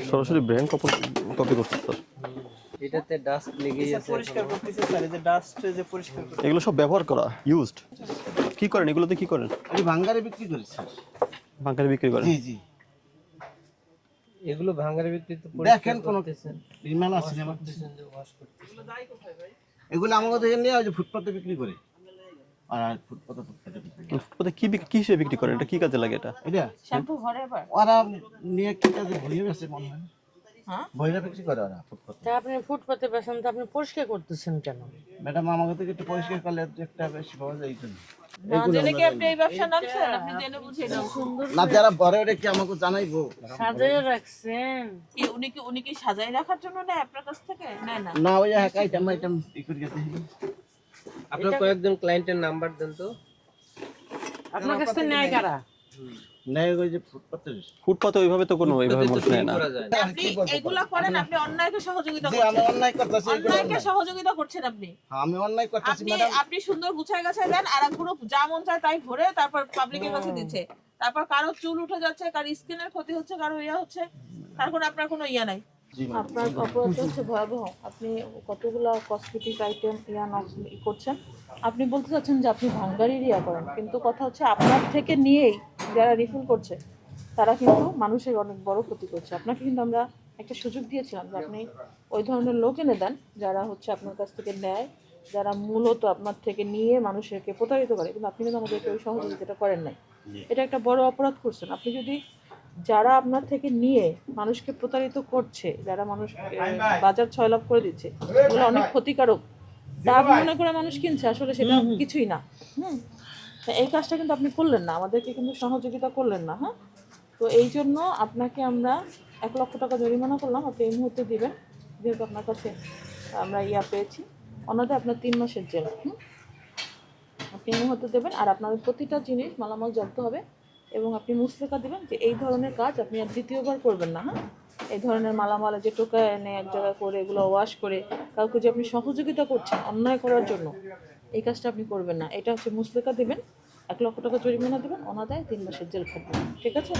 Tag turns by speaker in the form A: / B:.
A: সরাসরি brand copy করছে sir.
B: এটাতে ডাস্ট লেগেই আছে।
C: পরিষ্কার করতেছে স্যার, এই যে ডাস্ট যে পরিষ্কার করে।
A: এগুলো সব ব্যবহার করা ইউজড। কি করেন এগুলোতে, কি করেন?
D: আমি ভাঙ্গারে বিক্রি করি স্যার।
A: বাংকারে বিক্রি করেন?
D: জি জি।
B: এগুলো ভাঙারে বিক্রিতে
D: দেখেন কোন বিমান আছে না আমার,
B: ওয়াশ করতেছেন।
D: এগুলো আমাদের থেকে নিয়ে ওই যে ফুটপাতে বিক্রি করে। আর ফুটপাতে
A: ফুটপাতে কি হিসেবে বিক্রি করেন? এটা কি কাজে লাগে এটা?
D: এটা
E: শ্যাম্পু ঘরে আবার
D: ওরা নিয়ে কি কাজে ভরিয়ে গেছে মনে হয়।
E: হ্যাঁ
D: ভরিয়ে বিক্রি করে ওরা ফুটপাতে।
E: তা আপনি ফুটপাতে বেছেন তো আপনি পরিষ্কার করতেছেন কেন?
D: ম্যাডাম আমাদের থেকে একটু পরিষ্কার করলে একটা বেশি পাওয়া যায় এই জন্য।
E: না জেনে কি আপনি এই ব্যবসা নামছেন? আপনি জেনে বুঝে এটা সুন্দর
D: না যারা বড় ওরা কি আমাকে জানাইবো?
E: সাজিয়ে রাখছেন।
F: কি উনি কি সাজাই রাখার জন্য নেয় আপনার কাছ থেকে? নেয় না।
D: না ওই এক আইটেম ই করে গেছে।
B: আপনার কয়েকজন ক্লায়েন্টের নাম্বার দেন তো।
E: আপনার কাছ থেকে নেয় কারা?
D: নেই ওই যে ফুটপাতে।
A: ফুটপাতে ওইভাবে তো কোনো ওইভাবে মানুষ নেয় না।
B: করা যায়।
F: আপনি এগুলা করেন, আপনি অন্যায়কে সহযোগিতা
D: জি আমি
F: করছেন।
D: অন্যায় করতেছি।
F: অন্যায়কে সহযোগিতা করছেন আপনি।
D: হ্যাঁ আমি অন্যায় করতেছি
F: আপনি
D: ম্যাডাম।
F: আপনি সুন্দর গুছায় গাছায় দেন, আর এক গ্রুপ যা মন চায় তাই ভরে তারপর পাবলিকের কাছে দিচ্ছে। তারপর কারো চুল উঠে যাচ্ছে, কারো স্কিনের ক্ষতি হচ্ছে, কারো ইয়া হচ্ছে, তারপর আপনার কোনো ইয়া নাই।
G: আপনার অপরাধ হচ্ছে ভয়াবহ। আপনি কতগুলা কসমেটিক আইটেম করছেন, আপনি বলতে চাচ্ছেন যে আপনি ভাঙ্গারির ইয়া করেন, কিন্তু কথা হচ্ছে আপনার থেকে নিয়েই যারা রিফিল করছে তারা কিন্তু মানুষের অনেক বড় ক্ষতি করছে। আপনাকে কিন্তু আমরা একটা সুযোগ দিয়েছিলাম যে আপনি ওই ধরনের লোক এনে দেন যারা হচ্ছে আপনার কাছ থেকে নেয়, যারা মূলত আপনার থেকে নিয়ে মানুষকে প্রতারিত করে, কিন্তু আপনি কিন্তু আমাদেরকে ওই সহযোগিতাটা করেন নাই। এটা একটা বড় অপরাধ করছেন আপনি। যদি যারা আপনার থেকে নিয়ে মানুষকে প্রতারিত করছে, যারা মানুষ বাজার ছয়লাভ করে দিচ্ছে, এগুলো অনেক ক্ষতিকারক, ডাব মনে করে মানুষ কিনছে, আসলে সেটা কিছুই না। তা এই কাজটা কিন্তু আপনি করলেন না, আমাদেরকে কিন্তু সহযোগিতা করলেন না। হ্যাঁ, তো এই জন্য আপনাকে আমরা 1,00,000 টাকা জরিমানা করলাম, আপনি এই মুহূর্তে দিবেন, যেহেতু আপনার কাছে আমরা ইয়া পেয়েছি। অন্যথায় আপনার 3 মাসের জেল। আপনি এই মুহূর্তে দেবেন, আর আপনার প্রতিটা জিনিস মালামাল জব্দ হবে, এবং আপনি মুসলেকা দেবেন যে এই ধরনের কাজ আপনি আর দ্বিতীয়বার করবেন না। হ্যাঁ, এই ধরনের মালামাল যে টোকায় এনে এক জায়গায় করে এগুলো ওয়াশ করে কাউকে যে আপনি সহযোগিতা করছেন অন্যায় করার জন্য, এই কাজটা আপনি করবেন না। এটা হচ্ছে মুসলেকা দেবেন, 1,00,000 টাকা জরিমানা দেবেন, অনাদায়ে 3 মাসের জেল খাটবেন। ঠিক আছে?